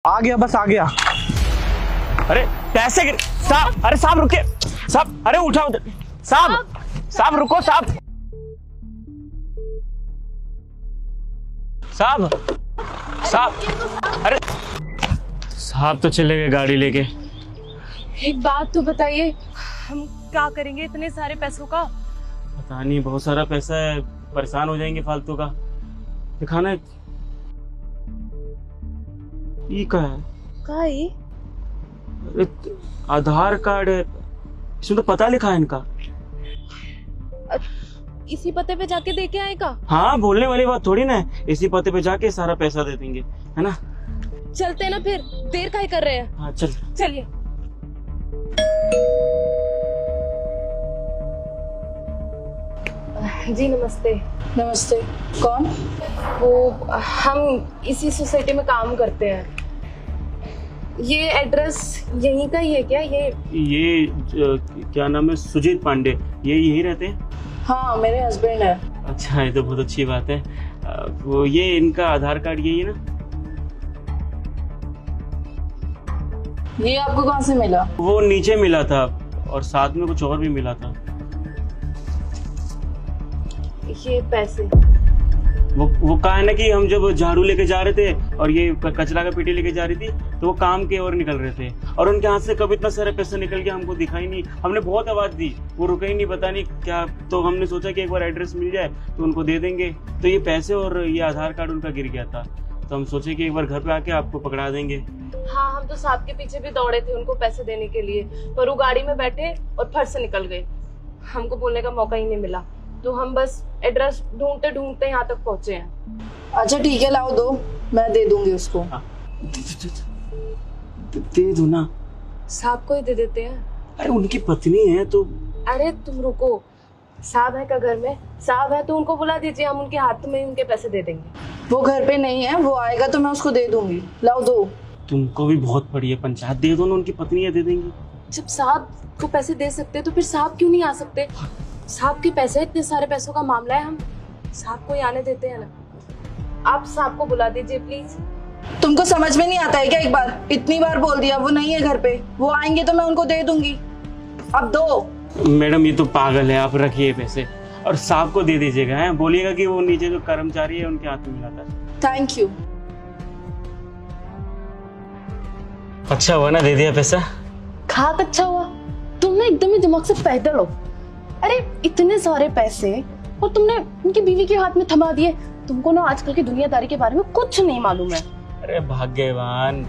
आ गया, बस आ गया। अरे पैसे गिर साहब, अरे साहब रुके साहब, अरे उठाओ साहब, साहब रुको साहब, साहब साहब, अरे साहब तो चले गए गाड़ी लेके। एक बात तो बताइए, हम क्या करेंगे इतने सारे पैसों का? पता नहीं, बहुत सारा पैसा है, परेशान हो जाएंगे फालतू का। दिखाना है ये का है? का ये? आधार कार्ड है, इसमें तो पता लिखा है इनका। इसी पते पे जाके दे के आएगा? हाँ, बोलने वाली बात थोड़ी ना है, इसी पते पे जाके सारा पैसा दे देंगे, है ना? चलते हैं ना, फिर देर काहे कर रहे हैं? हाँ चल। चलिए। जी नमस्ते। नमस्ते। कौन? वो हम इसी सोसाइटी में काम करते हैं। ये एड्रेस यहीं का ही है क्या? ये क्या नाम है? सुजीत पांडे, ये यही रहते हैं? हाँ, मेरे हस्बैंड है। अच्छा, ये तो बहुत अच्छी बात है। वो ये इनका आधार कार्ड यही है ना? ये आपको कहाँ से मिला? वो नीचे मिला था और साथ में कुछ और भी मिला था। ये पैसे वो कहा है ना कि हम जब झाड़ू लेके जा रहे थे और ये कचरा का पेटी लेके जा रही थी, तो वो काम के ओर निकल रहे थे और उनके हाथ से कब इतना सारा पैसा निकल गया हमको दिखा ही नहीं। हमने बहुत आवाज दी, वो रुके ही नहीं, पता नहीं क्या। तो हमने सोचा कि एक बार एड्रेस मिल जाए तो उनको दे देंगे। तो ये पैसे और ये आधार कार्ड उनका गिर गया था, तो हम सोचे कि एक बार घर पे आके आपको पकड़ा देंगे। हाँ, हम तो साहब के पीछे भी दौड़े थे उनको पैसे देने के लिए, पर वो गाड़ी में बैठे और फट से निकल गए। हमको बोलने का मौका ही नहीं मिला, तो हम बस एड्रेस ढूंढते ढूंढते यहाँ तक पहुँचे हैं। अच्छा ठीक है, लाओ दो, मैं दे दूंगी उसको। दे दो ना। साहब को ही दे देते हैं। अरे उनकी पत्नी है तो। अरे तुम रुको, साहब है का घर में? साहब है तो उनको बुला दीजिए, हम उनके हाथ में ही उनके पैसे दे देंगे। वो घर पे नहीं है, वो आएगा तो मैं उसको दे दूंगी। लाओ दो। तुमको भी बहुत पड़ी है पंचायत, दे दो ना, उनकी पत्नी है, दे देंगी। जब साहब को पैसे दे सकते तो फिर साहब क्यों नहीं आ सकते? साहब के पैसे, इतने सारे पैसों का मामला है, हम साहब को ही आने देते हैं ना। आप साहब को बुला दीजिए प्लीज। तुमको समझ में नहीं आता है क्या? एक बार, इतनी बार बोल दिया, वो नहीं है घर पे, वो आएंगे तो मैं उनको दे दूंगी। अब दो। मैडम ये तो पागल है, आप रखिए पैसे और साहब को दे दीजिएगा। है, बोलिएगा कि वो नीचे जो कर्मचारी है उनके हाथ में मिला था। Thank you. अच्छा हुआ ना दे दिया पैसा। खाक अच्छा हुआ, तुम ना एकदम ही दिमाग से पैदल हो। अरे इतने सारे पैसे और तुमने उनकी बीवी के हाथ में थमा दिए। तुमको ना आजकल की दुनियादारी के बारे में कुछ नहीं मालूम है। अरे भाग्यवान,